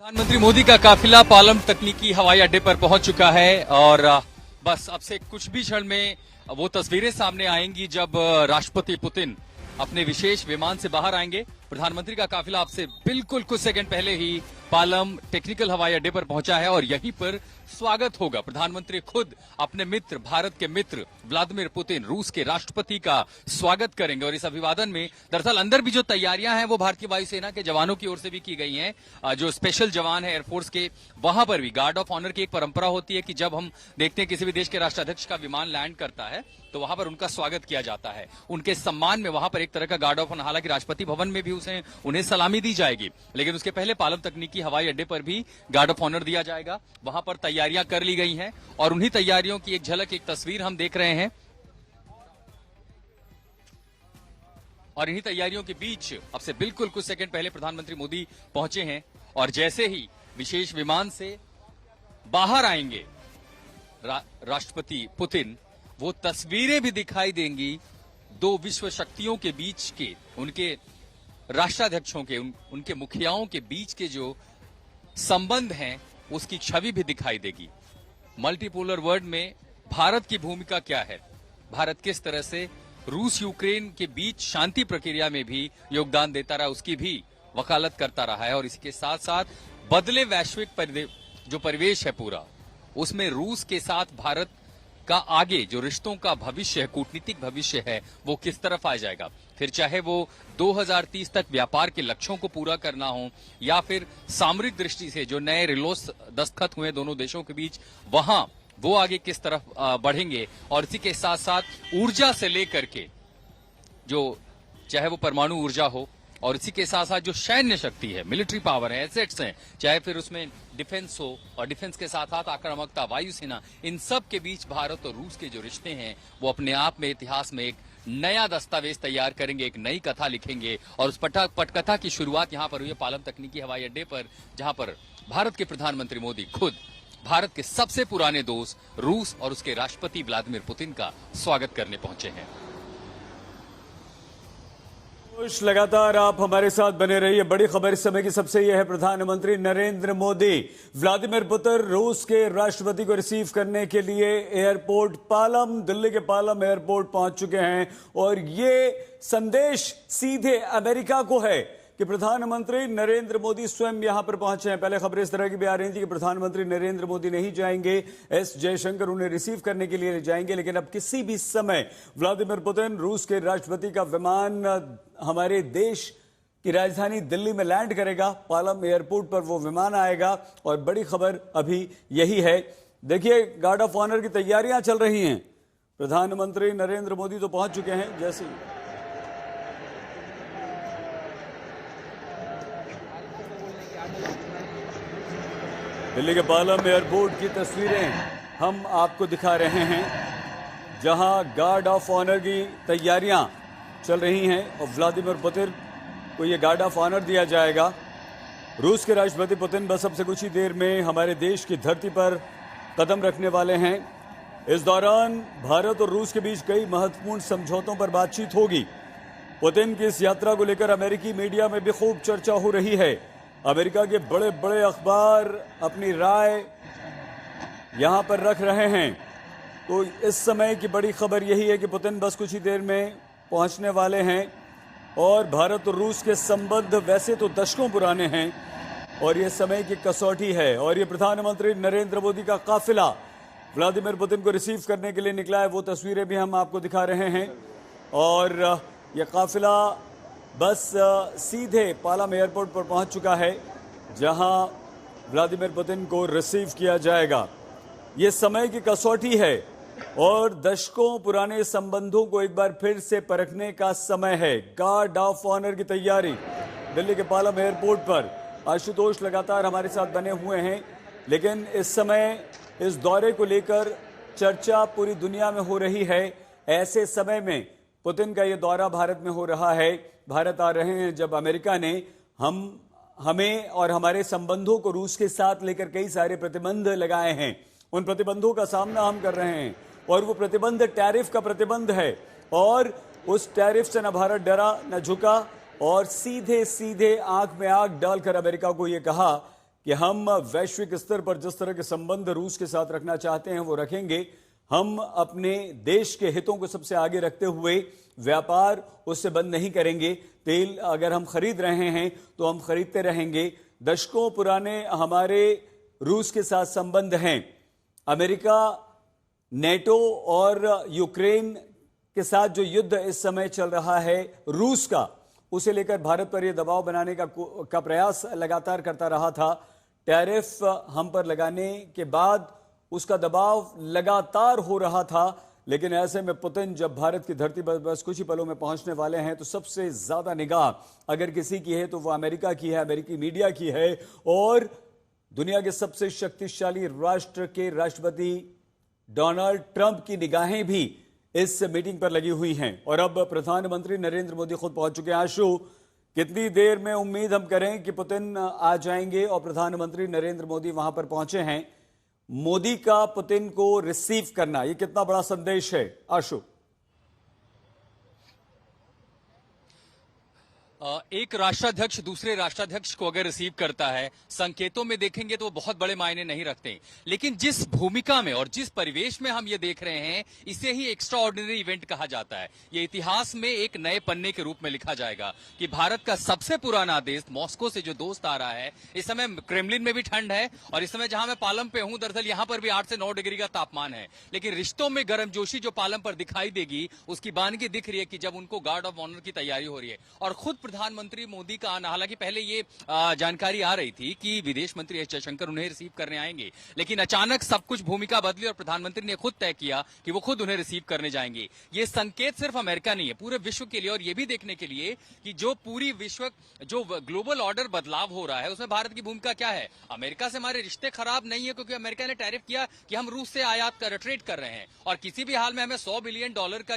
प्रधानमंत्री मोदी का काफिला पालम तकनीकी हवाई अड्डे पर पहुंच चुका है और बस अब से कुछ भी क्षण में वो तस्वीरें सामने आएंगी जब राष्ट्रपति पुतिन अपने विशेष विमान से बाहर आएंगे। प्रधानमंत्री का काफिला आपसे बिल्कुल कुछ सेकंड पहले ही पालम टेक्निकल हवाई अड्डे पर पहुंचा है और यहीं पर स्वागत होगा। प्रधानमंत्री खुद अपने मित्र, भारत के मित्र व्लादिमीर पुतिन, रूस के राष्ट्रपति का स्वागत करेंगे। और इस अभिवादन में दरअसल अंदर भी जो तैयारियां हैं वो भारतीय वायुसेना के जवानों की ओर से भी की गई हैं। जो स्पेशल जवान है एयरफोर्स के, वहां पर भी गार्ड ऑफ ऑनर की एक परंपरा होती है कि जब हम देखते हैं किसी भी देश के राष्ट्राध्यक्ष का विमान लैंड करता है तो वहां पर उनका स्वागत किया जाता है। उनके सम्मान में वहां पर एक तरह का गार्ड ऑफ ऑनर, हालांकि राष्ट्रपति भवन में भी उन्हें सलामी दी जाएगी, लेकिन उसके पहले पालम तकनीकी हवाई अड्डे पर भी गार्ड ऑफ ऑनर दिया जाएगा। वहां पर तैयारियां कर ली गई हैं और उन्हीं तैयारियों की एक झलक, एक तस्वीर हम देख रहे हैं। और इन्हीं तैयारियों के बीच अब से बिल्कुल कुछ सेकंड पहले प्रधानमंत्री मोदी पहुंचे हैं और जैसे ही विशेष विमान से बाहर आएंगे राष्ट्रपति पुतिन, वो तस्वीरें भी दिखाई देंगी दो विश्व शक्तियों के बीच के, उनके राष्ट्राध्यक्षों के, उनके मुखियाओं के बीच के जो संबंध हैं उसकी छवि भी दिखाई देगी। मल्टीपोलर वर्ल्ड में भारत की भूमिका क्या है, भारत किस तरह से रूस यूक्रेन के बीच शांति प्रक्रिया में भी योगदान देता रहा, उसकी भी वकालत करता रहा है। और इसके साथ साथ बदले वैश्विक जो परिवेश है पूरा, उसमें रूस के साथ भारत का आगे जो रिश्तों का भविष्य है, कूटनीतिक भविष्य है, वो किस तरफ आ जाएगा। फिर चाहे वो 2030 तक व्यापार के लक्ष्यों को पूरा करना हो या फिर सामरिक दृष्टि से जो नए रिलोस दस्तखत हुए दोनों देशों के बीच, वहां वो आगे किस तरफ बढ़ेंगे। और इसी के साथ साथ ऊर्जा से लेकर के जो चाहे वो परमाणु ऊर्जा हो और इसी के साथ साथ जो सैन्य शक्ति है, मिलिट्री पावर है, एसेट्स हैं, चाहे फिर उसमें डिफेंस हो और डिफेंस के साथ साथ आक्रामकता, वायुसेना, इन सब के बीच भारत और रूस के जो रिश्ते हैं वो अपने आप में इतिहास में एक नया दस्तावेज तैयार करेंगे, एक नई कथा लिखेंगे। और उस पटकथा की शुरुआत यहां पर हुई है पालम तकनीकी हवाई अड्डे पर, जहां पर भारत के प्रधानमंत्री मोदी खुद भारत के सबसे पुराने दोस्त रूस और उसके राष्ट्रपति व्लादिमीर पुतिन का स्वागत करने पहुंचे हैं। लगातार आप हमारे साथ बने रहिए। बड़ी खबर इस समय की सबसे यह है, प्रधानमंत्री नरेंद्र मोदी व्लादिमीर पुतिन रूस के राष्ट्रपति को रिसीव करने के लिए एयरपोर्ट पालम, दिल्ली के पालम एयरपोर्ट पहुंच चुके हैं। और ये संदेश सीधे अमेरिका को है कि प्रधानमंत्री नरेंद्र मोदी स्वयं यहां पर पहुंचे हैं। पहले खबरें इस तरह की भी आ रही थी कि प्रधानमंत्री नरेंद्र मोदी नहीं जाएंगे, एस जयशंकर उन्हें रिसीव करने के लिए जाएंगे, लेकिन अब किसी भी समय व्लादिमीर पुतिन, रूस के राष्ट्रपति का विमान हमारे देश की राजधानी दिल्ली में लैंड करेगा। पालम एयरपोर्ट पर वो विमान आएगा और बड़ी खबर अभी यही है। देखिए, गार्ड ऑफ ऑनर की तैयारियां चल रही हैं। प्रधानमंत्री नरेंद्र मोदी तो पहुंच चुके हैं। जैसे दिल्ली के पालम एयरपोर्ट की तस्वीरें हम आपको दिखा रहे हैं, जहां गार्ड ऑफ ऑनर की तैयारियां चल रही हैं और व्लादिमीर पुतिन को यह गार्ड ऑफ ऑनर दिया जाएगा। रूस के राष्ट्रपति पुतिन बस अब से कुछ ही देर में हमारे देश की धरती पर कदम रखने वाले हैं। इस दौरान भारत और रूस के बीच कई महत्वपूर्ण समझौतों पर बातचीत होगी। पुतिन की इस यात्रा को लेकर अमेरिकी मीडिया में भी खूब चर्चा हो रही है। अमेरिका के बड़े बड़े अखबार अपनी राय यहां पर रख रहे हैं। तो इस समय की बड़ी खबर यही है कि पुतिन बस कुछ ही देर में पहुंचने वाले हैं और भारत और रूस के संबंध वैसे तो दशकों पुराने हैं और ये समय की कसौटी है। और ये प्रधानमंत्री नरेंद्र मोदी का काफिला व्लादिमीर पुतिन को रिसीव करने के लिए निकला है। वो तस्वीरें भी हम आपको दिखा रहे हैं। और यह काफिला बस सीधे पालम एयरपोर्ट पर पहुंच चुका है, जहां व्लादिमीर पुतिन को रिसीव किया जाएगा। ये समय की कसौटी है और दशकों पुराने संबंधों को एक बार फिर से परखने का समय है। गार्ड ऑफ ऑनर की तैयारी दिल्ली के पालम एयरपोर्ट पर। आशुतोष लगातार हमारे साथ बने हुए हैं, लेकिन इस समय इस दौरे को लेकर चर्चा पूरी दुनिया में हो रही है। ऐसे समय में पुतिन का ये दौरा भारत में हो रहा है। भारत आ रहे हैं जब अमेरिका ने हमें और हमारे संबंधों को रूस के साथ लेकर कई सारे प्रतिबंध लगाए हैं। उन प्रतिबंधों का सामना हम कर रहे हैं और वो प्रतिबंध टैरिफ का प्रतिबंध है। और उस टैरिफ से न भारत डरा न झुका और सीधे सीधे आंख में आंख डालकर अमेरिका को यह कहा कि हम वैश्विक स्तर पर जिस तरह के संबंध रूस के साथ रखना चाहते हैं वो रखेंगे। हम अपने देश के हितों को सबसे आगे रखते हुए व्यापार उससे बंद नहीं करेंगे। तेल अगर हम खरीद रहे हैं तो हम खरीदते रहेंगे। दशकों पुराने हमारे रूस के साथ संबंध हैं। अमेरिका, नेटो और यूक्रेन के साथ जो युद्ध इस समय चल रहा है रूस का, उसे लेकर भारत पर यह दबाव बनाने का प्रयास लगातार करता रहा था। टैरिफ हम पर लगाने के बाद उसका दबाव लगातार हो रहा था, लेकिन ऐसे में पुतिन जब भारत की धरती पर बस कुछ ही पलों में पहुंचने वाले हैं तो सबसे ज्यादा निगाह अगर किसी की है तो वो अमेरिका की है, अमेरिकी मीडिया की है और दुनिया के सबसे शक्तिशाली राष्ट्र के राष्ट्रपति डोनाल्ड ट्रंप की निगाहें भी इस मीटिंग पर लगी हुई हैं। और अब प्रधानमंत्री नरेंद्र मोदी खुद पहुंच चुके हैं। आशु, कितनी देर में उम्मीद हम करें कि पुतिन आ जाएंगे और प्रधानमंत्री नरेंद्र मोदी वहां पर पहुंचे हैं? मोदी का पुतिन को रिसीव करना ये कितना बड़ा संदेश है आशु? एक राष्ट्राध्यक्ष दूसरे राष्ट्राध्यक्ष को अगर रिसीव करता है, संकेतों में देखेंगे तो वो बहुत बड़े मायने नहीं रखते, लेकिन जिस भूमिका में और जिस परिवेश में हम ये देख रहे हैं, इसे ही एक्स्ट्रा ऑर्डिनरी इवेंट कहा जाता है। ये इतिहास में एक नए पन्ने के रूप में लिखा जाएगा कि भारत का सबसे पुराना देश मॉस्को से जो दोस्त आ रहा है, इस समय क्रेमलिन में भी ठंड है और इस समय जहां मैं पालम पे हूं, दरअसल यहां पर भी 8 से 9 डिग्री का तापमान है, लेकिन रिश्तों में गर्मजोशी जो पालम पर दिखाई देगी, उसकी बानगी दिख रही है कि जब उनको गार्ड ऑफ ऑनर की तैयारी हो रही है। और खुद प्रधानमंत्री मोदी का आना, हालांकि पहले ये जानकारी आ रही थी कि विदेश मंत्री एस जयशंकर उन्हें रिसीव करने आएंगे, लेकिन अचानक सब कुछ भूमिका बदली और प्रधानमंत्री ने खुद तय किया कि वो खुद उन्हें रिसीव करने जाएंगे। ये संकेत सिर्फ अमेरिका नहीं है, पूरे विश्व के लिए, और ये भी देखने के लिए कि जो पूरी विश्व जो ग्लोबल ऑर्डर बदलाव हो रहा है उसमें भारत की भूमिका क्या है। अमेरिका से हमारे रिश्ते खराब नहीं है क्योंकि अमेरिका ने टैरिफ किया कि हम रूस से आयात कर ट्रेड कर रहे हैं और किसी भी हाल में हमें $100 बिलियन का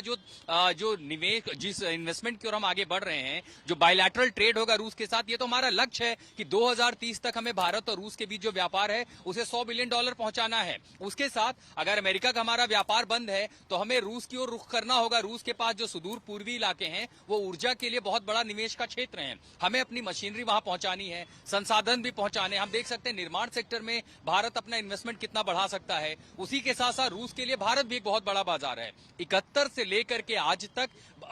जो निवेश, जिस इन्वेस्टमेंट की ओर हम आगे बढ़ रहे हैं, जो बायलैटरल ट्रेड होगा रूस के साथ, ये तो हमारा लक्ष्य है कि 2030 तक हमें भारत और रूस के बीच जो व्यापार है उसे $100 बिलियन पहुंचाना है। उसके साथ अगर अमेरिका का हमारा व्यापार बंद है तो हमें रूस की ओर रुख करना होगा। रूस के पास जो सुदूर पूर्वी इलाके हैं वो ऊर्जा के लिए बहुत बड़ा निवेश का क्षेत्र है, हमें अपनी मशीनरी वहां पहुंचानी है, संसाधन भी पहुंचाने। हम देख सकते हैं निर्माण सेक्टर में भारत अपना इन्वेस्टमेंट कितना बढ़ा सकता है। उसी के साथ साथ रूस के लिए भारत भी एक बहुत बड़ा बाजार है। 71 से लेकर के आज तक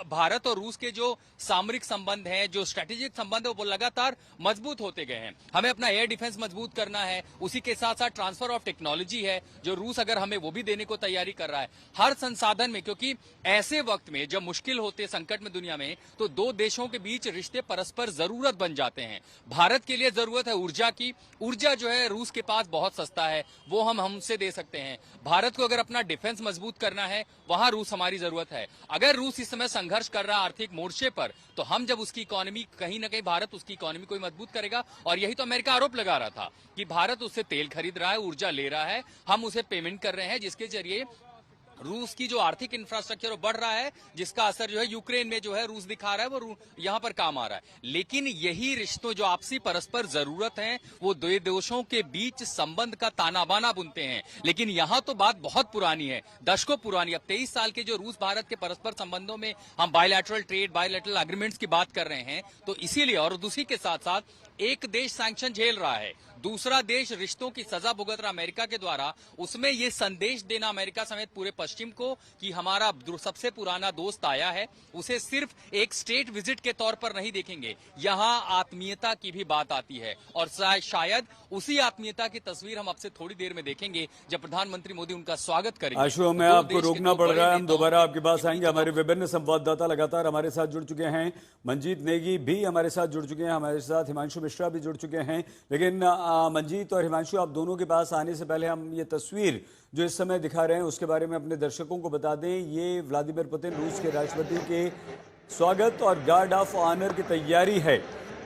भारत और रूस के जो सामरिक संबंध हैं, जो स्ट्रेटेजिक संबंध है, वो लगातार मजबूत होते गए हैं। हमें अपना एयर डिफेंस मजबूत करना है। उसी के साथ साथ ट्रांसफर ऑफ टेक्नोलॉजी है जो रूस अगर हमें वो भी देने को तैयारी कर रहा है हर संसाधन में, क्योंकि ऐसे वक्त में जब मुश्किल होते संकट में दुनिया में तो दो देशों के बीच रिश्ते परस्पर जरूरत बन जाते हैं। भारत के लिए जरूरत है ऊर्जा की। ऊर्जा जो है रूस के पास बहुत सस्ता है, वो हम हमसे दे सकते हैं। भारत को अगर अपना डिफेंस मजबूत करना है वहां रूस हमारी जरूरत है। अगर रूस इस समय संघर्ष कर रहा है आर्थिक मोर्चे पर, तो हम जब उसकी इकोनॉमी, कहीं ना कहीं भारत उसकी इकोनॉमी को मजबूत करेगा। और यही तो अमेरिका आरोप लगा रहा था कि भारत उससे तेल खरीद रहा है, ऊर्जा ले रहा है, हम उसे पेमेंट कर रहे हैं, जिसके जरिए रूस की जो आर्थिक इंफ्रास्ट्रक्चर वो बढ़ रहा है, जिसका असर जो है यूक्रेन में जो है रूस दिखा रहा है, वो यहां पर काम आ रहा है। लेकिन यही रिश्तों जो आपसी परस्पर जरूरत है वो दो देशों के बीच संबंध का ताना बाना बुनते हैं। लेकिन यहां तो बात बहुत पुरानी है, दशकों पुरानी। अब 23 साल के जो रूस भारत के परस्पर संबंधों में हम बायलैटरल ट्रेड, बायलैटरल एग्रीमेंट्स की बात कर रहे हैं, तो इसीलिए और दूसरी के साथ साथ एक देश सैंक्शन झेल रहा है, दूसरा देश रिश्तों की सजा भुगत रहा अमेरिका के द्वारा। उसमें यह संदेश देना अमेरिका समेत पूरे पश्चिम को कि हमारा सबसे पुराना दोस्त आया है, उसे सिर्फ एक स्टेट विजिट के तौर पर नहीं देखेंगे। यहां आत्मीयता की भी बात आती है और शायद उसी आत्मीयता की तस्वीर हम आपसे थोड़ी देर में देखेंगे जब प्रधानमंत्री मोदी उनका स्वागत करेंगे। आशु, हमें आपको रोकना पड़ रहा है, हम दोबारा आपके पास आएंगे। हमारे विभिन्न संवाददाता लगातार हमारे साथ जुड़ चुके हैं। मंजीत नेगी भी हमारे साथ जुड़ चुके हैं, हमारे साथ हिमांशु मिश्रा भी जुड़ चुके हैं। लेकिन मंजीत और हिमांशु, आप दोनों के पास आने से पहले हम ये तस्वीर जो इस समय दिखा रहे हैं उसके बारे में अपने दर्शकों को बता दें। ये व्लादिमीर पुतिन रूस के राष्ट्रपति के स्वागत और गार्ड ऑफ ऑनर की तैयारी है।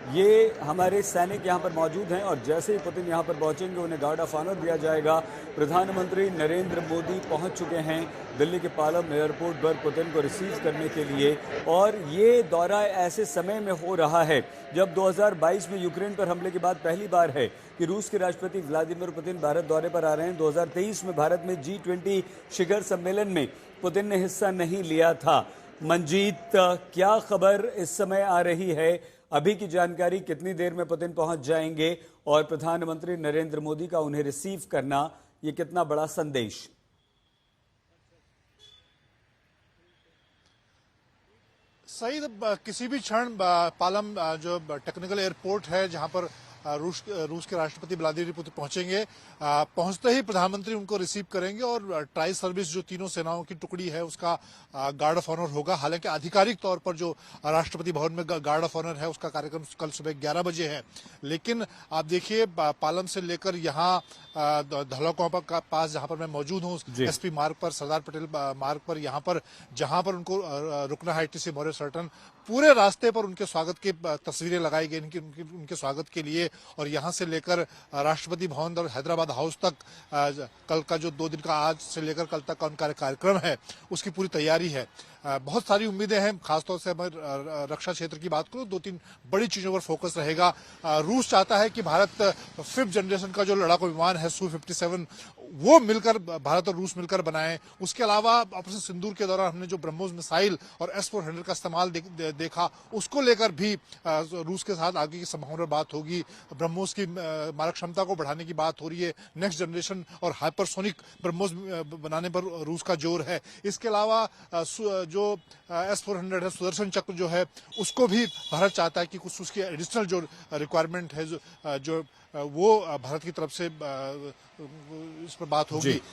ये हमारे सैनिक यहाँ पर मौजूद हैं और जैसे ही पुतिन यहाँ पर पहुँचेंगे उन्हें गार्ड ऑफ ऑनर दिया जाएगा। प्रधानमंत्री नरेंद्र मोदी पहुँच चुके हैं दिल्ली के पालम एयरपोर्ट पर पुतिन को रिसीव करने के लिए। और ये दौरा ऐसे समय में हो रहा है जब 2022 में यूक्रेन पर हमले के बाद पहली बार है कि रूस के राष्ट्रपति व्लादिमीर पुतिन भारत दौरे पर आ रहे हैं। 2023 में भारत में G20 शिखर सम्मेलन में पुतिन ने हिस्सा नहीं लिया था। मंजीत, क्या खबर इस समय आ रही है? अभी की जानकारी, कितनी देर में पुतिन पहुंच जाएंगे और प्रधानमंत्री नरेंद्र मोदी का उन्हें रिसीव करना, ये कितना बड़ा संदेश। सही, किसी भी क्षण पालम जो टेक्निकल एयरपोर्ट है जहां पर रूस के राष्ट्रपति व्लादिमीर पुतिन पहुंचेंगे, पहुंचते ही प्रधानमंत्री उनको रिसीव करेंगे और ट्राई सर्विस जो तीनों सेनाओं की टुकड़ी है उसका गार्ड ऑफ ऑनर होगा। हालांकि आधिकारिक तौर पर जो राष्ट्रपति भवन में गार्ड ऑफ ऑनर है उसका कार्यक्रम कल सुबह 11 बजे है। लेकिन आप देखिए, पालम से लेकर यहाँ धौलाकुआं के पास जहां पर मैं मौजूद हूँ, एसपी मार्ग पर, सरदार पटेल मार्ग पर, यहाँ पर जहां पर उनको रुकना है ITC मौर्य सर्टन, पूरे रास्ते पर उनके स्वागत की तस्वीरें लगाई गई उनके स्वागत के लिए। और यहां से लेकर राष्ट्रपति भवन और हैदराबाद हाउस तक कल का जो 2 दिन का, आज से लेकर कल तक का उनका कार्यक्रम है, उसकी पूरी तैयारी है। बहुत सारी उम्मीदें हैं। खासतौर से मैं रक्षा क्षेत्र की बात करूं, 2-3 बड़ी चीजों पर फोकस रहेगा। रूस चाहता है कि भारत 5th जनरेशन का जो लड़ाकू विमान है Su-57 वो मिलकर, भारत और रूस मिलकर बनाएं। उसके अलावा ऑपरेशन सिंदूर के दौरान हमने जो ब्रह्मोस मिसाइल और S-400 का इस्तेमाल देखा, उसको लेकर भी रूस के साथ आगे की संभावना पर बात होगी। ब्रह्मोस की मारक क्षमता को बढ़ाने की बात हो रही है। नेक्स्ट जनरेशन और हाइपरसोनिक ब्रह्मोस बनाने पर रूस का जोर है। इसके अलावा जो S-400 है, सुदर्शन चक्र जो है, उसको भी भारत चाहता है कि कुछ उसकी एडिशनल जो रिक्वायरमेंट है जो वो भारत की तरफ से इस पर बात होगी।